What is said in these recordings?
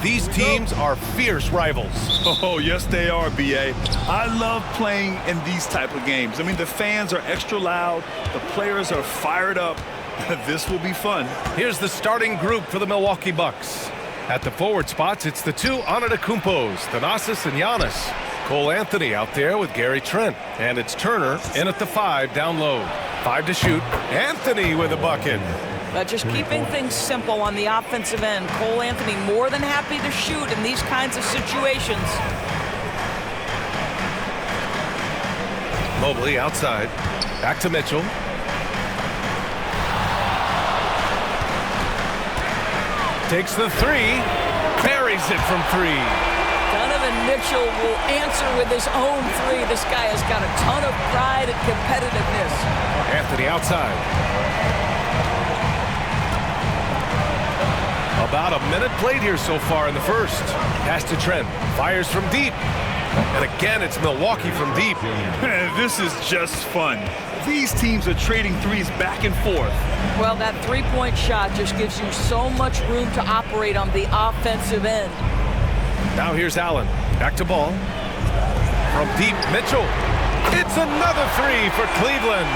These teams are fierce rivals. Oh, yes, they are, B.A. I love playing in these type of games. I mean, the fans are extra loud. The players are fired up. This will be fun. Here's the starting group for the Milwaukee Bucks. At the forward spots, it's the two Antetokounmpos, Thanasis and Giannis. Cole Anthony out there with Gary Trent. And it's Turner in at the 5 down low. 5 to shoot. Anthony with a bucket. Just keeping things simple on the offensive end. Cole Anthony more than happy to shoot in these kinds of situations. Mobley outside. Back to Mitchell. Takes the 3. Buries it from 3. Donovan Mitchell will answer with his own 3. This guy has got a ton of pride and competitiveness. Anthony outside. About a minute played here so far in the first. Pass to Trent. Fires from deep. And again, it's Milwaukee from deep. This is just fun. These teams are trading threes back and forth. Well, that three-point shot just gives you so much room to operate on the offensive end. Now here's Allen. Back to ball. From deep, Mitchell. It's another 3 for Cleveland.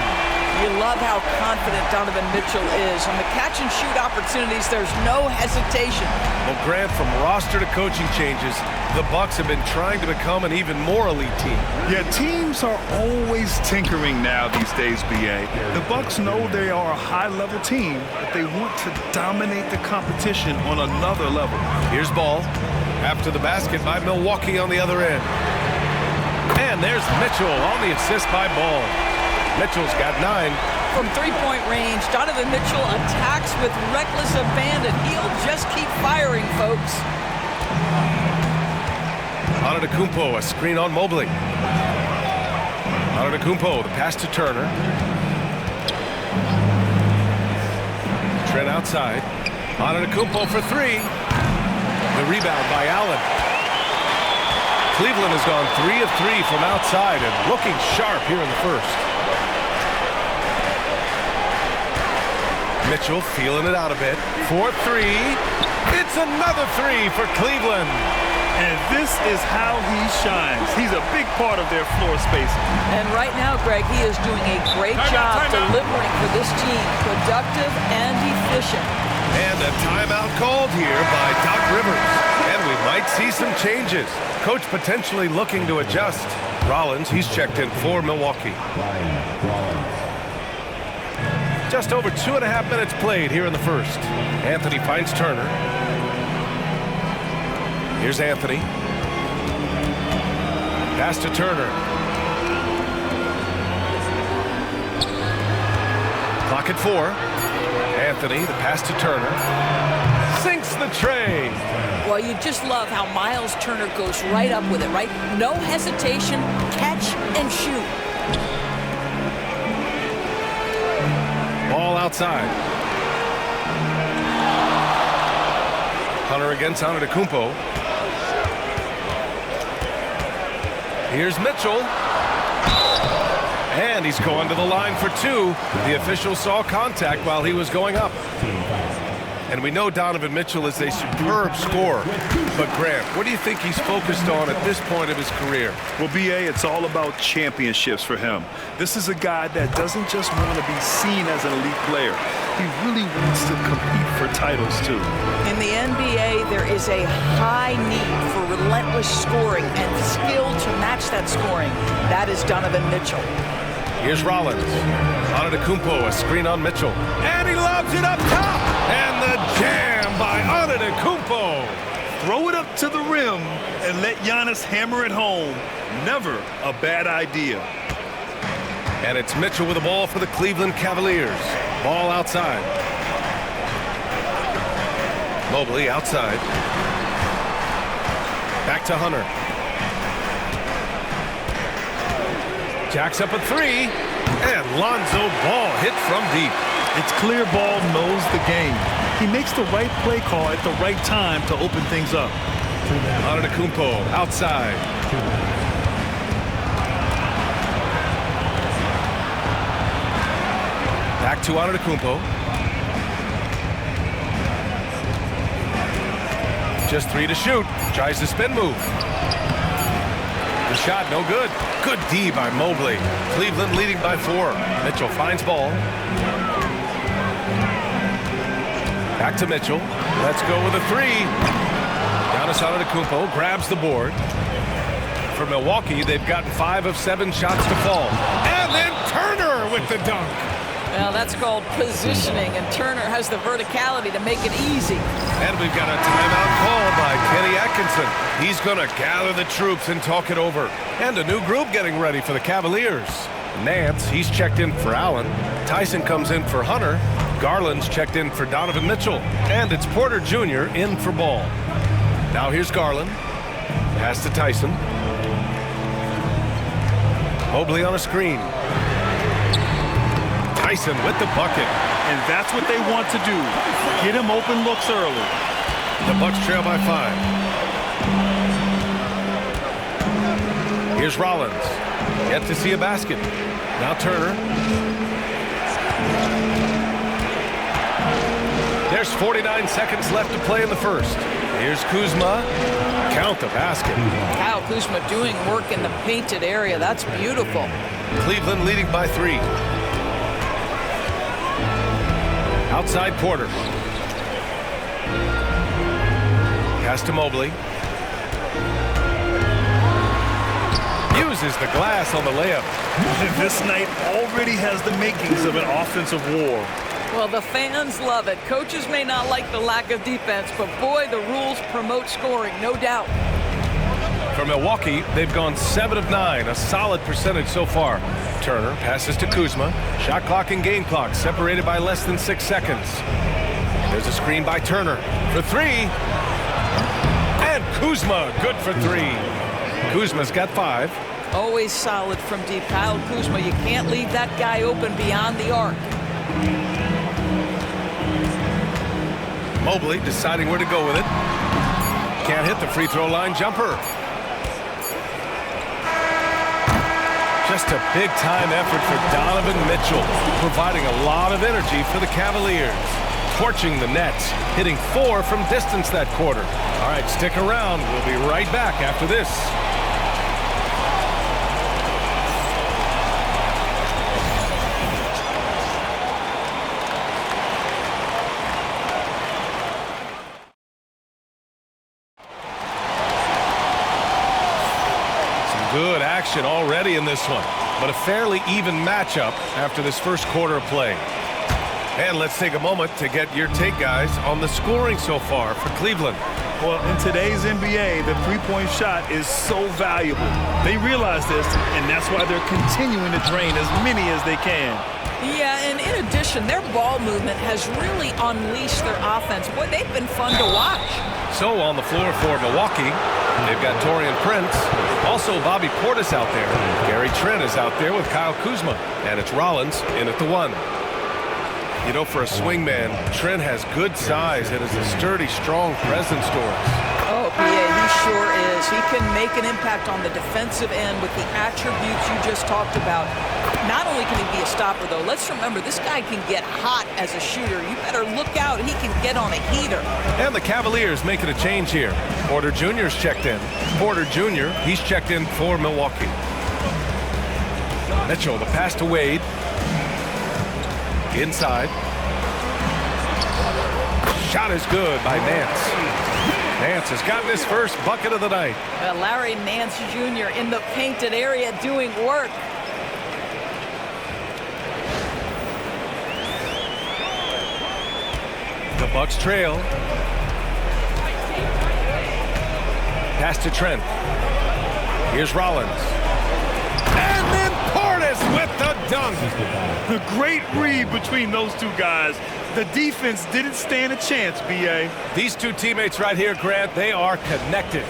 You love how confident Donovan Mitchell is. On the catch-and-shoot opportunities, there's no hesitation. Well, Grant, from roster to coaching changes, the Bucks have been trying to become an even more elite team. Yeah, teams are always tinkering now these days, B.A. The Bucks know they are a high-level team, but they want to dominate the competition on another level. Here's Ball. After the basket by Milwaukee on the other end. And there's Mitchell on the assist by Ball. Mitchell's got 9. From three-point range, Donovan Mitchell attacks with reckless abandon. He'll just keep firing, folks. Antetokounmpo, a screen on Mobley. Antetokounmpo, the pass to Turner. Trent outside. Antetokounmpo for 3. The rebound by Allen. Cleveland has gone 3 of 3 from outside and looking sharp here in the first. Mitchell feeling it out a bit. 4-3. It's another 3 for Cleveland. And this is how he shines. He's a big part of their floor spacing. And right now, Greg, he is doing a great job delivering for this team. Productive and efficient. And a timeout called here by Doc Rivers. And we might see some changes. Coach potentially looking to adjust. Rollins, he's checked in for Milwaukee. Just over 2.5 minutes played here in the first. Anthony finds Turner. Here's Anthony. Pass to Turner. Clock at 4. Anthony, the pass to Turner. Sinks the tray. Well, you just love how Miles Turner goes right up with it, right? No hesitation, catch and shoot. Ball outside. Hunter against Antetokounmpo. Here's Mitchell. And he's going to the line for 2. The official saw contact while he was going up. And we know Donovan Mitchell is a superb scorer. But Grant, what do you think he's focused on at this point of his career? Well, B.A., it's all about championships for him. This is a guy that doesn't just want to be seen as an elite player. He really wants to compete for titles, too. In the NBA, there is a high need for relentless scoring and skill to match that scoring. That is Donovan Mitchell. Here's Rollins. Antetokounmpo, a screen on Mitchell. And he lobs it up top. And the jam by Antetokounmpo. Throw it up to the rim and let Giannis hammer it home. Never a bad idea. And it's Mitchell with the ball for the Cleveland Cavaliers. Ball outside. Mobley outside. Back to Hunter. Jacks up a 3. And Lonzo Ball hit from deep. It's clear Ball knows the game. He makes the right play call at the right time to open things up. Antetokounmpo outside. Back to Antetokounmpo. Just 3 to shoot. Tries the spin move. The shot, no good. Good D by Mobley. Cleveland leading by 4. Mitchell finds ball. Back to Mitchell. Let's go with a 3. Giannis Antetokounmpo grabs the board. For Milwaukee, they've gotten 5 of 7 shots to fall. And then Turner with the dunk. Well, that's called positioning, and Turner has the verticality to make it easy. And we've got a timeout call by Kenny Atkinson. He's going to gather the troops and talk it over. And a new group getting ready for the Cavaliers. Nance, he's checked in for Allen. Tyson comes in for Hunter. Garland's checked in for Donovan Mitchell. And it's Porter Jr. in for Ball. Now here's Garland. Pass to Tyson. Mobley on a screen. Tyson with the bucket. And that's what they want to do. Get him open looks early. The Bucks trail by 5. Here's Rollins. Yet to see a basket. Now Turner. There's 49 seconds left to play in the first. Here's Kuzma. Count the basket. Kyle Kuzma doing work in the painted area. That's beautiful. Cleveland leading by 3. Outside Porter. Pass to Mobley. Uses the glass on the layup. This night already has the makings of an offensive war. Well, the fans love it. Coaches may not like the lack of defense, but boy, the rules promote scoring, no doubt. For Milwaukee, they've gone 7 of 9, a solid percentage so far. Turner passes to Kuzma. Shot clock and game clock separated by less than 6 seconds. There's a screen by Turner for 3. And Kuzma, good for 3. Kuzma's got 5. Always solid from deep. Kyle Kuzma, you can't leave that guy open beyond the arc. Mobley deciding where to go with it. Can't hit the free throw line jumper. Just a big-time effort for Donovan Mitchell, providing a lot of energy for the Cavaliers. Torching the Nets, hitting 4 from distance that quarter. All right, stick around. We'll be right back after this. Good action already in this one, but a fairly even matchup after this first quarter of play. And let's take a moment to get your take, guys, on the scoring so far for Cleveland. Well, in today's NBA, the three-point shot is so valuable. They realize this, and that's why they're continuing to drain as many as they can. Yeah, and in addition, their ball movement has really unleashed their offense. Boy, they've been fun to watch. So on the floor for Milwaukee, they've got Taurean Prince. Also Bobby Portis out there. Gary Trent is out there with Kyle Kuzma. And it's Rollins in at the 1. You know, for a swingman, Trent has good size and is a sturdy, strong presence to us. Oh, PA, he sure is. He can make an impact on the defensive end with the attributes you just talked about. Not only can he be a stopper, though, let's remember, this guy can get hot as a shooter. You better look out. He can get on a heater. And the Cavaliers making a change here. Porter Jr.'s checked in. Porter Jr., he's checked in for Milwaukee. Mitchell, the pass to Wade. Inside. Shot is good by Nance. Nance has gotten his first bucket of the night. Larry Nance Jr. in the painted area doing work. The Bucks trail. Pass to Trent. Here's Rollins. And then Portis with the dunk. The great read between those two guys. The defense didn't stand a chance, B.A. These two teammates right here, Grant, they are connected.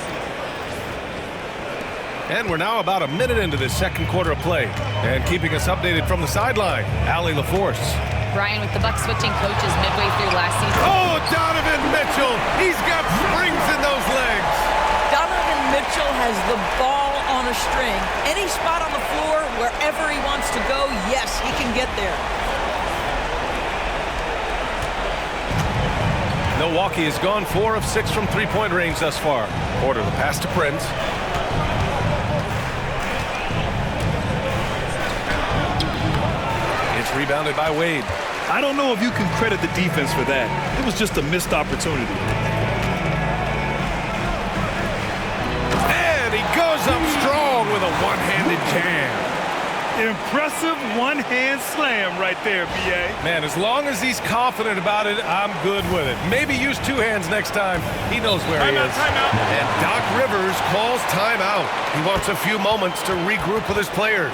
And we're now about a minute into this second quarter of play. And keeping us updated from the sideline, Allie LaForce. Brian, with the Bucks switching coaches midway through last season. Oh, Donovan Mitchell. He's got springs in those legs. Donovan Mitchell has the ball on a string. Any spot on the floor, wherever he wants to go, yes, he can get there. Milwaukee has gone 4 of 6 from three-point range thus far. Porter the pass to Prince. It's rebounded by Wade. I don't know if you can credit the defense for that. It was just a missed opportunity. And he goes up strong with a one-handed jam. Impressive one-hand slam right there, B.A. Man, as long as he's confident about it, I'm good with it. Maybe use 2 hands next time. He knows where he is. Timeout. And Doc Rivers calls timeout. He wants a few moments to regroup with his players.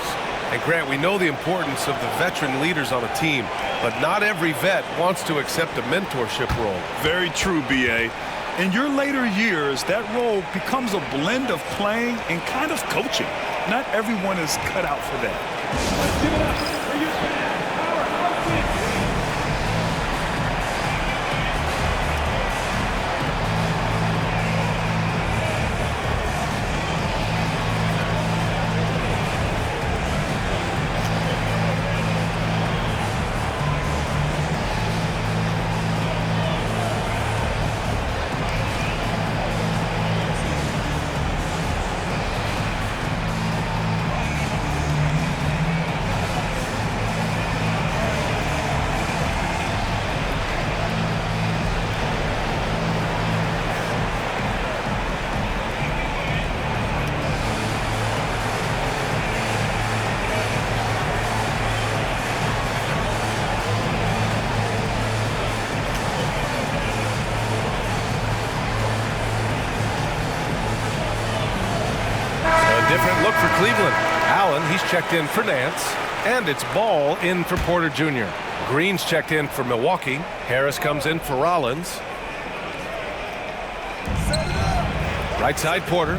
And Grant, we know the importance of the veteran leaders on a team, but not every vet wants to accept a mentorship role. Very true, B.A. In your later years, that role becomes a blend of playing and kind of coaching. Not everyone is cut out for that. Let's give it up for your power. Different look for Cleveland. Allen, he's checked in for Nance. And it's Ball in for Porter Jr. Green's checked in for Milwaukee. Harris comes in for Rollins. Right side, Porter.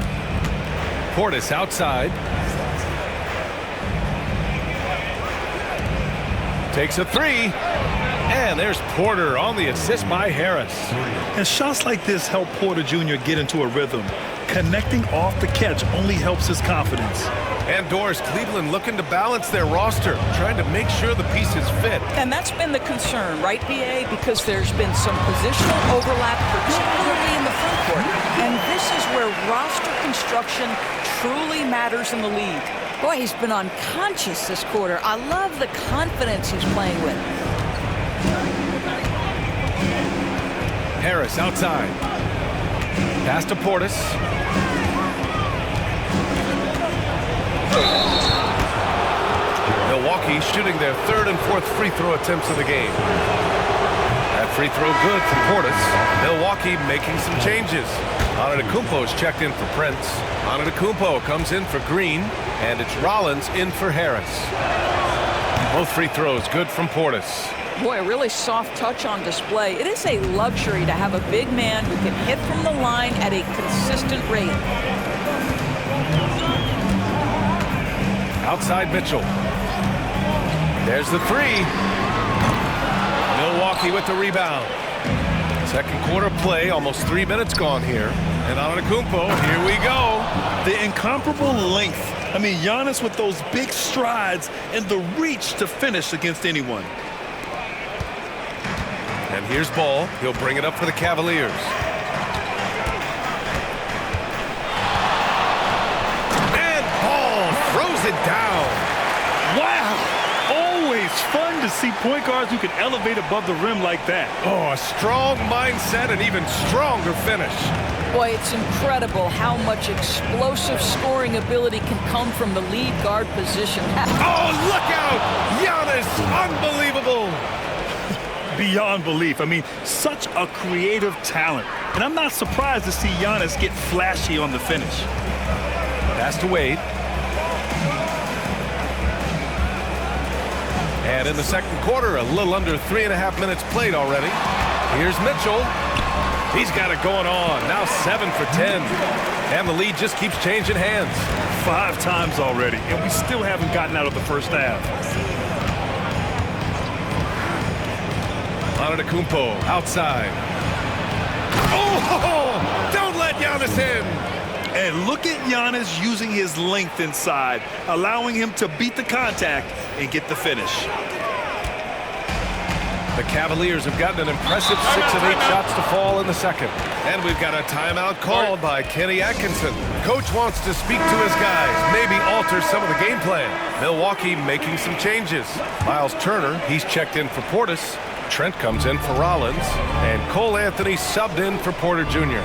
Portis outside. Takes a 3. And there's Porter on the assist by Harris. And shots like this help Porter Jr. get into a rhythm. Connecting off the catch only helps his confidence. And Doris, Cleveland looking to balance their roster, trying to make sure the pieces fit. And that's been the concern, right, B.A.? Because there's been some positional overlap, particularly in the front court. And this is where roster construction truly matters in the league. Boy, he's been unconscious this quarter. I love the confidence he's playing with. Harris outside. Pass to Portis. Milwaukee shooting their 3rd and 4th free throw attempts of the game. That free throw good from Portis. Milwaukee making some changes. Antetokounmpo's checked in for Prince. Antetokounmpo comes in for Green. And it's Rollins in for Harris. Both free throws good from Portis. Boy, a really soft touch on display. It is a luxury to have a big man who can hit from the line at a consistent rate. Outside Mitchell. There's the 3. Milwaukee with the rebound. Second quarter play, almost 3 minutes gone here. And Antetokounmpo, here we go. The incomparable length. I mean, Giannis with those big strides and the reach to finish against anyone. And here's Ball. He'll bring it up for the Cavaliers. And Ball throws it down. Wow! Always fun to see point guards who can elevate above the rim like that. Oh, a strong mindset and even stronger finish. Boy, it's incredible how much explosive scoring ability can come from the lead guard position. Oh, look out! Giannis, unbelievable! Beyond belief. I mean, such a creative talent. And I'm not surprised to see Giannis get flashy on the finish. Pass to Wade. And in the second quarter, a little under 3.5 minutes played already. Here's Mitchell. He's got it going on. Now 7 for 10. And the lead just keeps changing hands. 5 times already, and we still haven't gotten out of the first half. Antetokounmpo outside. Oh, don't let Giannis in. And look at Giannis using his length inside, allowing him to beat the contact and get the finish. The Cavaliers have gotten an impressive 6 of 8 shots to fall in the second. And we've got a timeout called by Kenny Atkinson. Coach wants to speak to his guys, maybe alter some of the game plan. Milwaukee making some changes. Miles Turner, he's checked in for Portis. Trent comes in for Rollins. And Cole Anthony subbed in for Porter Jr.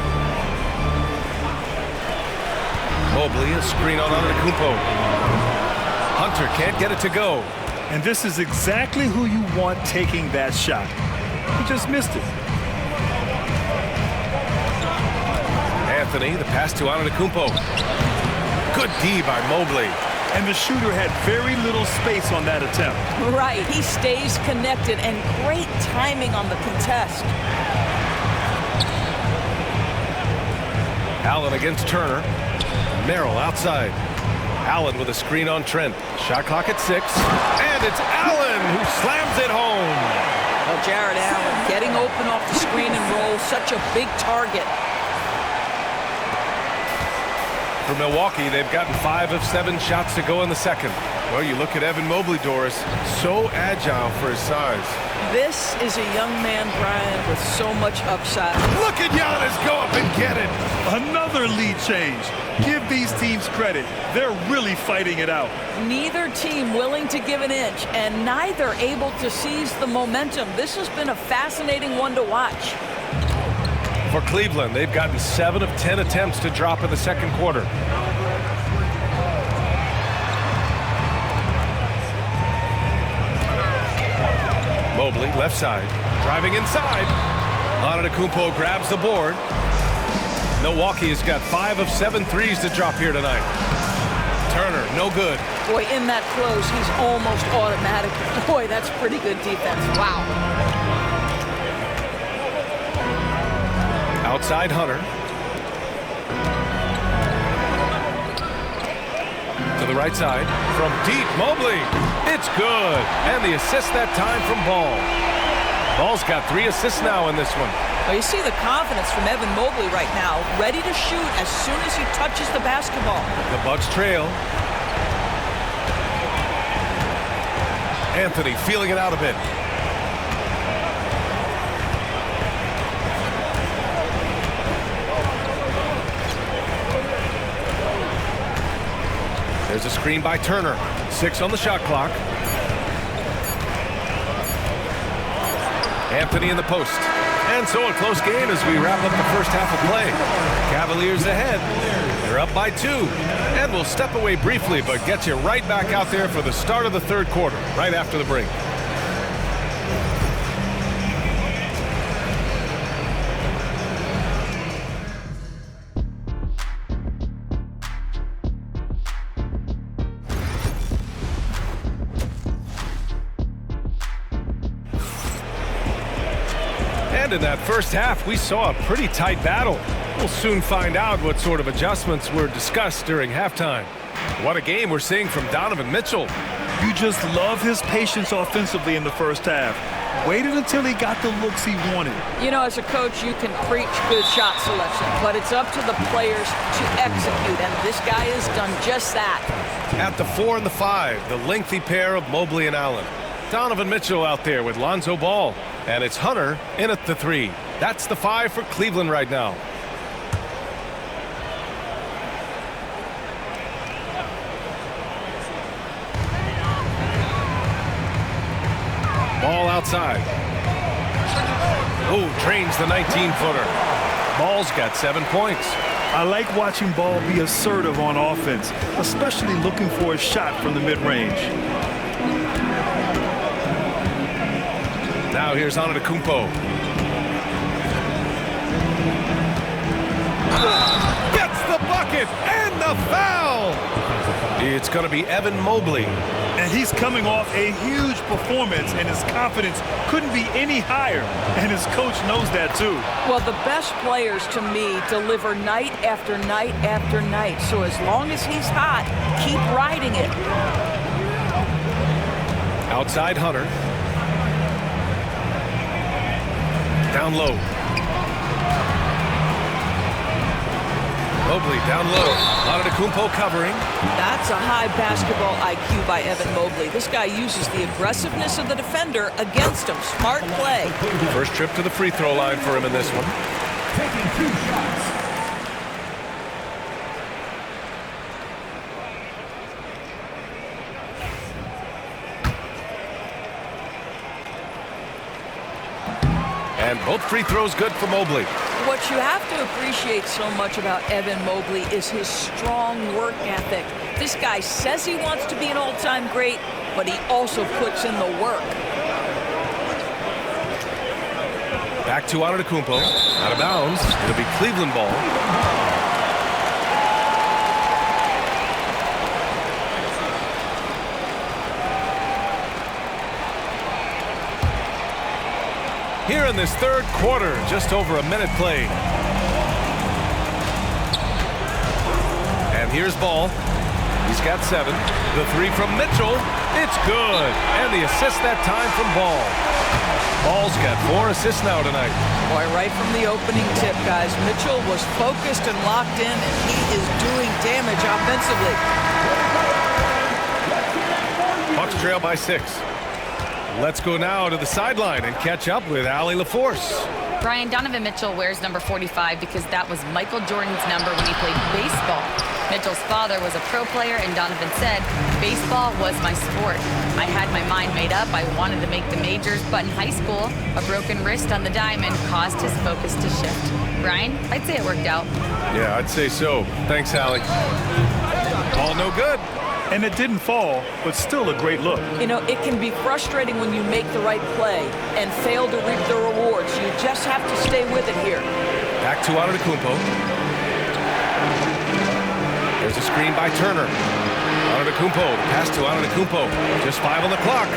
Mobley, a screen on Antetokounmpo. Hunter can't get it to go. And this is exactly who you want taking that shot. He just missed it. Anthony, the pass to Antetokounmpo. Good D by Mobley. And the shooter had very little space on that attempt. Right, he stays connected, and great timing on the contest. Allen against Turner. Merrill outside. Allen with a screen on Trent. Shot clock at 6. And it's Allen who slams it home. Well, Jared Allen getting open off the screen and roll. Such a big target. For Milwaukee, they've gotten 5 of 7 shots to go in the second. Well, you look at Evan Mobley, Doris. So agile for his size. This is a young man, Brian, with so much upside. Look at Giannis go up and get it. Another lead change. Give these teams credit. They're really fighting it out. Neither team willing to give an inch, and neither able to seize the momentum. This has been a fascinating one to watch. For Cleveland, they've gotten 7 of 10 attempts to drop in the second quarter. Mobley, left side, driving inside. Antetokounmpo grabs the board. Milwaukee has got 5 of 7 threes to drop here tonight. Turner, no good. Boy, in that close, he's almost automatic. Boy, that's pretty good defense. Wow. Outside Hunter. To the right side. From deep, Mobley. It's good. And the assist that time from Ball. Ball's got 3 assists now in this one. Well, you see the confidence from Evan Mobley right now. Ready to shoot as soon as he touches the basketball. The Bucks trail. Anthony feeling it out a bit. There's a screen by Turner. 6 on the shot clock. Anthony in the post. And so a close game as we wrap up the first half of play. Cavaliers ahead. They're up by 2. And we'll step away briefly, but get you right back out there for the start of the third quarter, right after the break. And in that first half, we saw a pretty tight battle. We'll soon find out what sort of adjustments were discussed during halftime. What a game we're seeing from Donovan Mitchell. You just love his patience offensively in the first half. Waited until he got the looks he wanted. You know, as a coach, you can preach good shot selection, but it's up to the players to execute, and this guy has done just that. At the 4 and the 5, the lengthy pair of Mobley and Allen. Donovan Mitchell out there with Lonzo Ball. And it's Hunter in at the 3. That's the 5 for Cleveland right now. Ball outside. Oh, drains the 19-footer. Ball's got 7 points. I like watching Ball be assertive on offense, especially looking for a shot from the mid-range. Now here's Antetokounmpo. Gets the bucket and the foul. It's going to be Evan Mobley. And he's coming off a huge performance, and his confidence couldn't be any higher. And his coach knows that, too. Well, the best players, to me, deliver night after night after night. So as long as he's hot, keep riding it. Outside Hunter. Down low. Mobley down low. Antetokounmpo covering. That's a high basketball IQ by Evan Mobley. This guy uses the aggressiveness of the defender against him. Smart play. First trip to the free throw line for him in this one. Taking 2 shots. And both free throws good for Mobley. What you have to appreciate so much about Evan Mobley is his strong work ethic. This guy says he wants to be an all-time great, but he also puts in the work. Back to Antetokounmpo. Out of bounds. It'll be Cleveland ball. Here in this third quarter, just over a minute played. And here's Ball. He's got 7. The 3 from Mitchell. It's good. And the assist that time from Ball. Ball's got 4 assists now tonight. Boy, right from the opening tip, guys, Mitchell was focused and locked in, and he is doing damage offensively. Bucks trail by 6. Let's go now to the sideline and catch up with Allie LaForce. Brian, Donovan Mitchell wears number 45 because that was Michael Jordan's number when he played baseball. Mitchell's father was a pro player, and Donovan said, baseball was my sport. I had my mind made up. I wanted to make the majors, but in high school, a broken wrist on the diamond caused his focus to shift. Brian, I'd say it worked out. Yeah, I'd say so. Thanks, Allie. Ball no good. And it didn't fall, but still a great look. You know, it can be frustrating when you make the right play and fail to reap the rewards. You just have to stay with it here. Back to Antetokounmpo. There's a screen by Turner. Antetokounmpo, the pass to Antetokounmpo. Just 5 on the clock.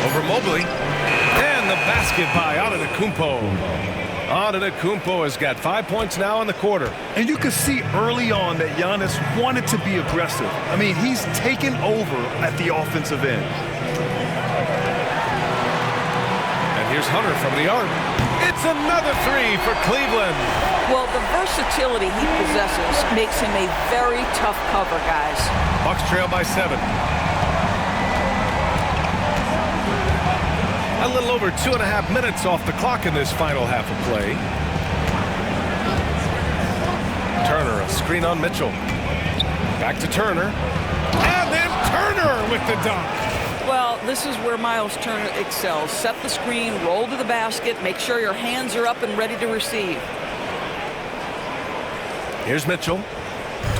Over Mobley. And the basket by Antetokounmpo. Antetokounmpo has got 5 points now in the quarter. And you could see early on that Giannis wanted to be aggressive. I mean, he's taken over at the offensive end. And here's Hunter from the arc. It's another 3 for Cleveland. Well, the versatility he possesses makes him a very tough cover, guys. Bucks trail by 7. A little over 2.5 minutes off the clock in this final half of play. Turner, a screen on Mitchell. Back to Turner. And then Turner with the dunk. Well, this is where Miles Turner excels. Set the screen, roll to the basket, make sure your hands are up and ready to receive. Here's Mitchell.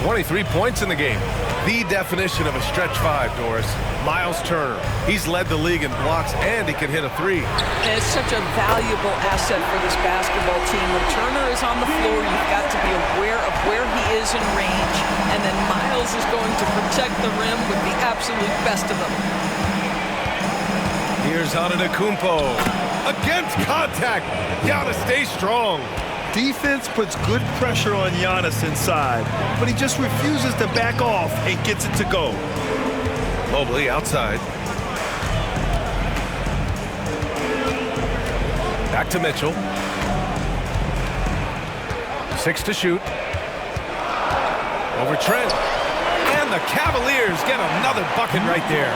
23 points in the game. The definition of a stretch 5, Doris. Miles Turner. He's led the league in blocks, and he can hit a 3. And it's such a valuable asset for this basketball team. When Turner is on the floor, you've got to be aware of where he is in range, and then Miles is going to protect the rim with the absolute best of them. Here's Antetokounmpo. Against contact. Giannis stays strong. Defense puts good pressure on Giannis inside, but he just refuses to back off and gets it to go. Mobley outside. Back to Mitchell. 6 to shoot. Over Trent. And the Cavaliers get another bucket right there.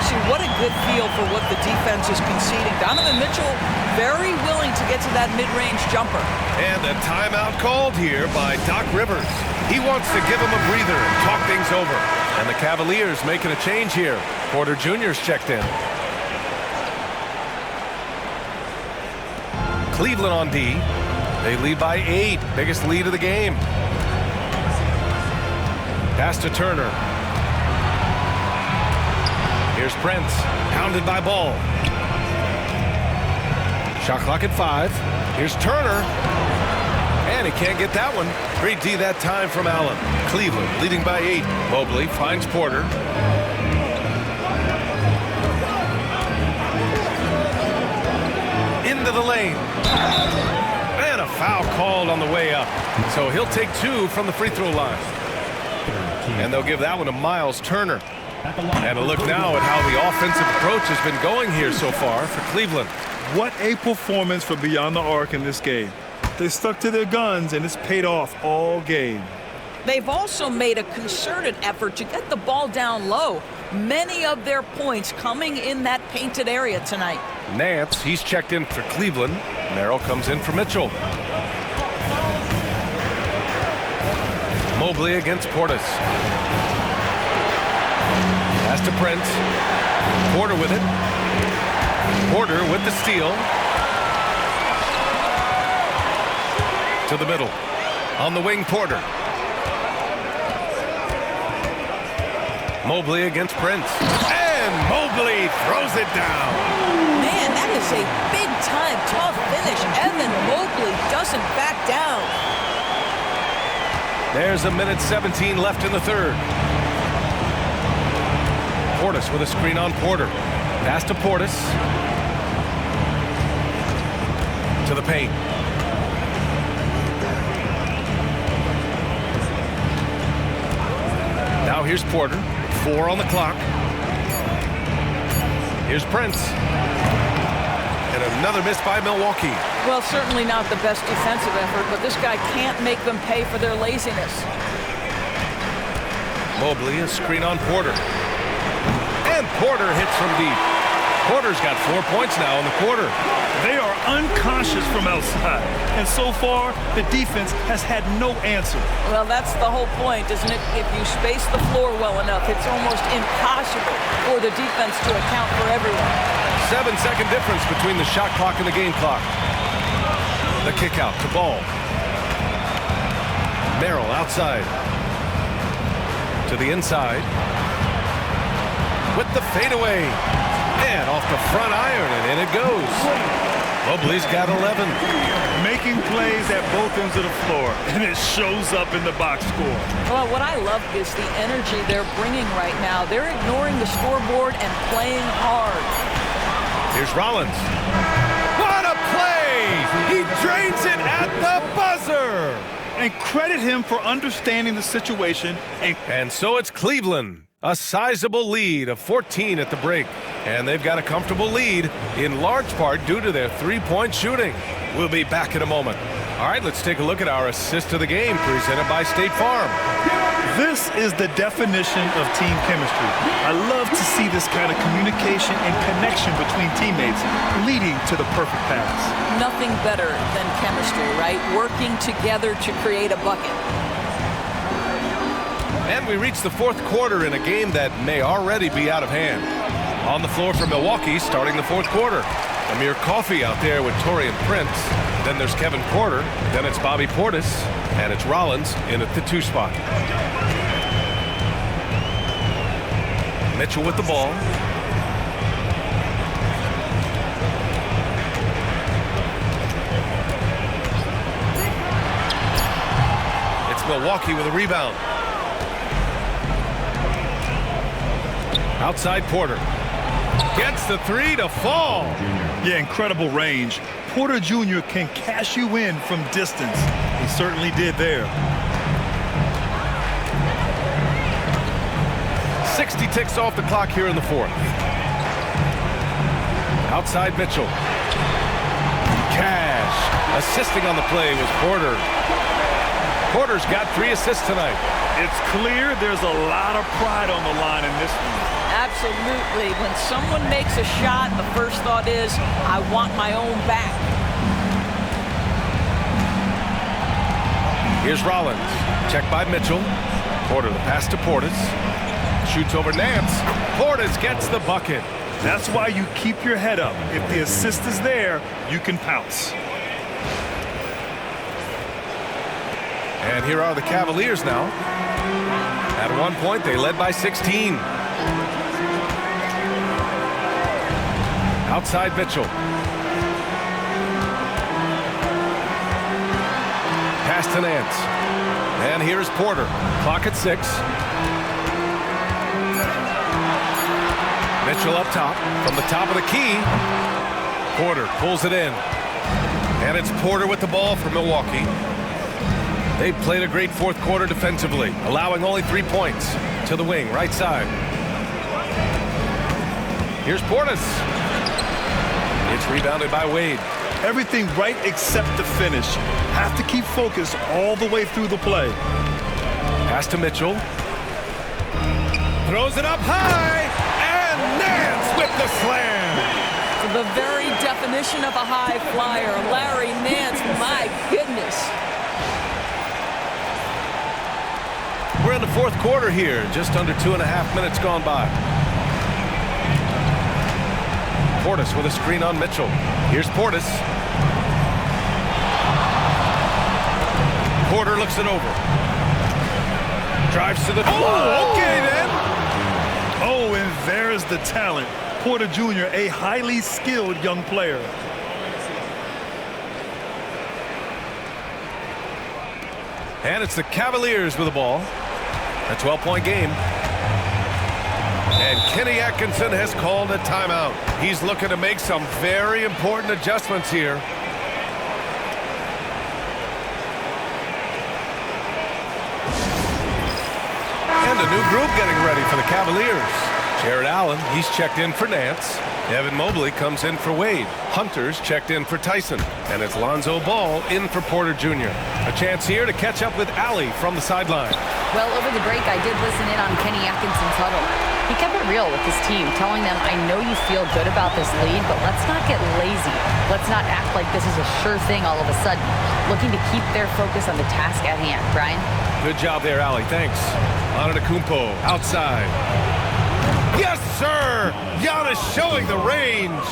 See, what a good feel for what the defense is conceding. Donovan Mitchell very willing to get to that mid-range jumper. And a timeout called here by Doc Rivers. He wants to give him a breather and talk things over. And the Cavaliers making a change here. Porter Jr.'s checked in. Cleveland on D. They lead by 8. Biggest lead of the game. Pass to Turner. Here's Prince. Pounded by Ball. Shot clock at 5. Here's Turner. And he can't get that one. Great D that time from Allen. Cleveland leading by 8. Mobley finds Porter. Into the lane. And a foul called on the way up. So he'll take 2 from the free throw line. And they'll give that one to Miles Turner. And a look now at how the offensive approach has been going here so far for Cleveland. What a performance for Beyond the Arc in this game. They stuck to their guns, and it's paid off all game. They've also made a concerted effort to get the ball down low. Many of their points coming in that painted area tonight. Nance, he's checked in for Cleveland. Merrill comes in for Mitchell. Mobley against Portis. Pass to Prince. Porter with it. Porter with the steal. To the middle. On the wing, Porter. Mobley against Prince. And Mobley throws it down. Man, that is a big-time tough finish. Evan Mobley doesn't back down. There's a minute 17 left in the third. Portis with a screen on Porter. Pass to Portis. To the paint. Now here's Porter. 4 on the clock. Here's Prince. And another miss by Milwaukee. Well, certainly not the best defensive effort, but this guy can't make them pay for their laziness. Mobley, a screen on Porter. And Porter hits from deep. Porter's got 4 points now in the quarter. They are unconscious from outside, and so far, the defense has had no answer. Well, that's the whole point, isn't it? If you space the floor well enough, it's almost impossible for the defense to account for everyone. 7-second difference between the shot clock and the game clock. The kick out to Ball. Merrill outside. To the inside. With the fadeaway. And off the front iron, and in it goes. Mobley's got 11. Making plays at both ends of the floor, and it shows up in the box score. Well, what I love is the energy they're bringing right now. They're ignoring the scoreboard and playing hard. Here's Rollins. What a play! He drains it at the buzzer! And credit him for understanding the situation. And so it's Cleveland. A sizable lead of 14 at the break. And they've got a comfortable lead, in large part due to their three-point shooting. We'll be back in a moment. All right, let's take a look at our assist of the game presented by State Farm. This is the definition of team chemistry. I love to see this kind of communication and connection between teammates leading to the perfect pass. Nothing better than chemistry, right? Working together to create a bucket. And we reach the fourth quarter in a game that may already be out of hand. On the floor for Milwaukee, starting the fourth quarter. Amir Coffey out there with Taurean Prince. Then there's Kevin Porter. Then it's Bobby Portis. And it's Rollins in at the 2 spot. Mitchell with the ball. It's Milwaukee with a rebound. Outside Porter. Gets the 3 to fall. Yeah, incredible range. Porter Jr. can cash you in from distance. He certainly did there. 60 ticks off the clock here in the fourth. Outside Mitchell. Cash. Assisting on the play was Porter. Porter's got 3 assists tonight. It's clear there's a lot of pride on the line in this one. Absolutely. When someone makes a shot, the first thought is, I want my own back. Here's Rollins. Checked by Mitchell. Porter, the pass to Portis. Shoots over Nance. Portis gets the bucket. That's why you keep your head up. If the assist is there, you can pounce. And here are the Cavaliers now. At one point, they led by 16. Outside Mitchell. Pass to Nance. And here's Porter. Clock at 6. Mitchell up top. From the top of the key. Porter pulls it in. And it's Porter with the ball for Milwaukee. They played a great fourth quarter defensively, allowing only 3 points. To the wing, right side. Here's Portis. It's rebounded by Wade. Everything right except the finish. Have to keep focused all the way through the play. Pass to Mitchell. Throws it up high, and Nance with the slam. The very definition of a high flyer, Larry Nance, my goodness. We're in the fourth quarter here, just under 2.5 minutes gone by. Portis with a screen on Mitchell. Here's Portis. Porter looks it over. Drives to the... Oh, okay then. Oh, and there's the talent. Porter Jr., a highly skilled young player. And it's the Cavaliers with the ball. A 12-point game. And Kenny Atkinson has called a timeout. He's looking to make some very important adjustments here. And a new group getting ready for the Cavaliers. Jared Allen, he's checked in for Nance. Evan Mobley comes in for Wade. Hunter's checked in for Tyson. And it's Lonzo Ball in for Porter Jr. A chance here to catch up with Allie from the sideline. Well, over the break, I did listen in on Kenny Atkinson's huddle. He kept it real with his team, telling them, I know you feel good about this lead, but let's not get lazy. Let's not act like this is a sure thing all of a sudden. Looking to keep their focus on the task at hand. Brian? Good job there, Allie. Thanks. Antetokounmpo outside. Yes, sir! Giannis showing the range.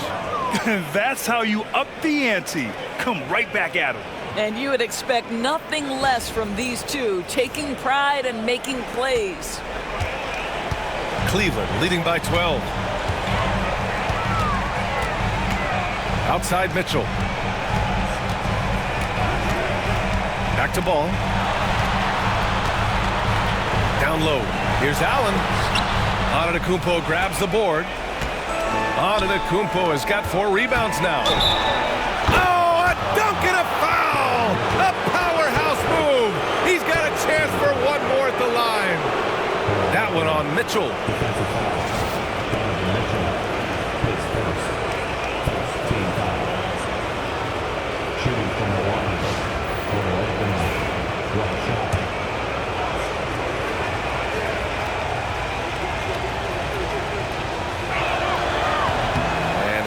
That's how you up the ante. Come right back at him. And you would expect nothing less from these two, taking pride and making plays. Cleveland leading by 12. Outside Mitchell. Back to Ball. Down low. Here's Allen. Antetokounmpo grabs the board. Antetokounmpo has got 4 rebounds now. Oh, a dunk and a foul! A powerhouse move! He's got a chance for one more at the line. That one on Mitchell. Shooting from the line for the opening one shot.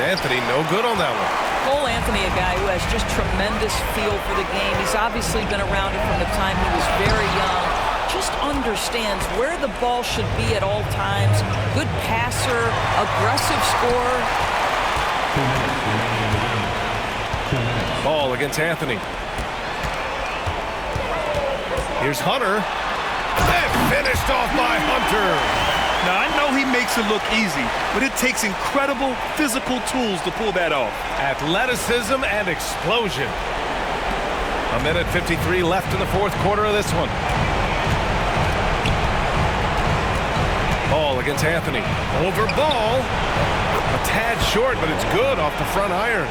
Anthony, no good on that one. Cole Anthony, a guy who has just tremendous feel for the game. He's obviously been around it from the time he was very young. Just understands where the ball should be at all times. Good passer, aggressive scorer. 2 minutes remaining in the game. 2 minutes. Ball against Anthony. Here's Hunter. And finished off by Hunter. Now, I know he makes it look easy, but it takes incredible physical tools to pull that off. Athleticism and explosion. 1:53 left in the fourth quarter of this one. Ball against Anthony. Over Ball. A tad short, but it's good off the front iron.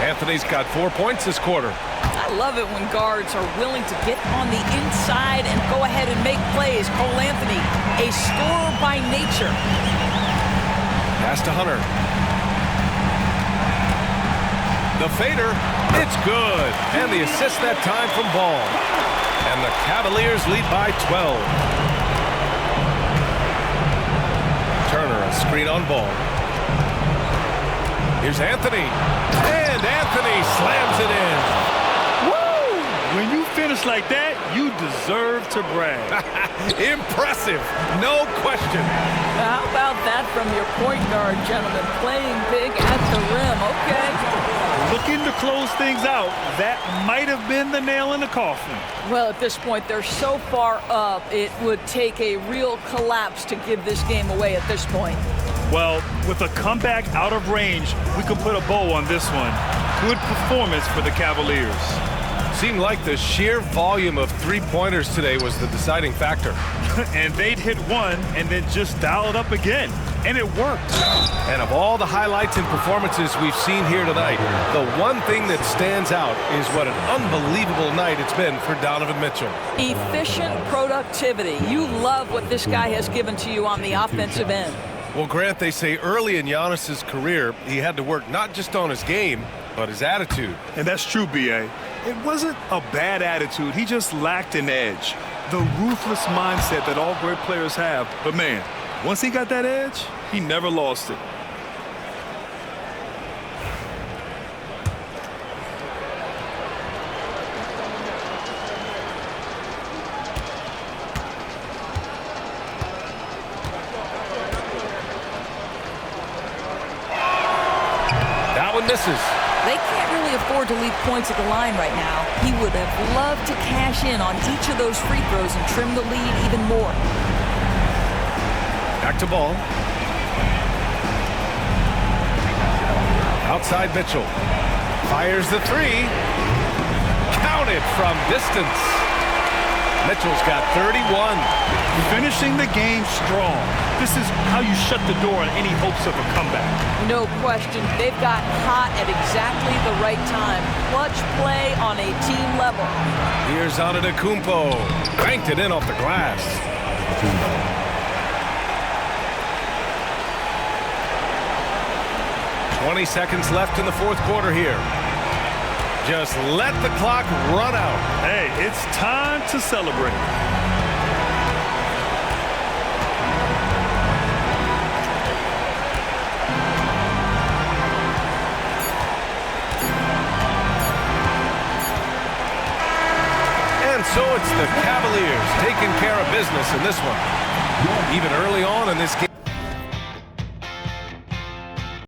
Anthony's got 4 points this quarter. I love it when guards are willing to get on the inside and go ahead and make plays. Cole Anthony, a scorer by nature. Pass to Hunter. The fader, it's good. And the assist that time from Ball. And the Cavaliers lead by 12. Turner, a screen on Ball. Here's Anthony. And Anthony slams it in. When you finish like that, you deserve to brag. Impressive, no question. How about that from your point guard, gentlemen? Playing big at the rim, okay. Looking to close things out, that might have been the nail in the coffin. Well, at this point, they're so far up, it would take a real collapse to give this game away at this point. Well, with a comeback out of range, we could put a bow on this one. Good performance for the Cavaliers. Seemed like the sheer volume of three-pointers today was the deciding factor. And they'd hit one and then just dial it up again. And it worked. And of all the highlights and performances we've seen here tonight, the one thing that stands out is what an unbelievable night it's been for Donovan Mitchell. Efficient productivity. You love what this guy has given to you on the offensive end. Well, Grant, they say early in Giannis's career, he had to work not just on his game, but his attitude. And that's true, B.A. It wasn't a bad attitude. He just lacked an edge. The ruthless mindset that all great players have. But, man, once he got that edge, he never lost it. That one misses. They can't really afford to leave points at the line right now. He would have loved to cash in on each of those free throws and trim the lead even more. Back to ball. Outside Mitchell. Fires the three. Counted from distance. Mitchell's got 31. Finishing the game strong. This is how you shut the door on any hopes of a comeback. No question. They've got hot at exactly the right time. Clutch play on a team level. Here's Antetokounmpo. Banked it in off the glass. 20 seconds left in the fourth quarter here. Just let the clock run out. Hey, it's time to celebrate. And so it's the Cavaliers taking care of business in this one. Even early on in this game.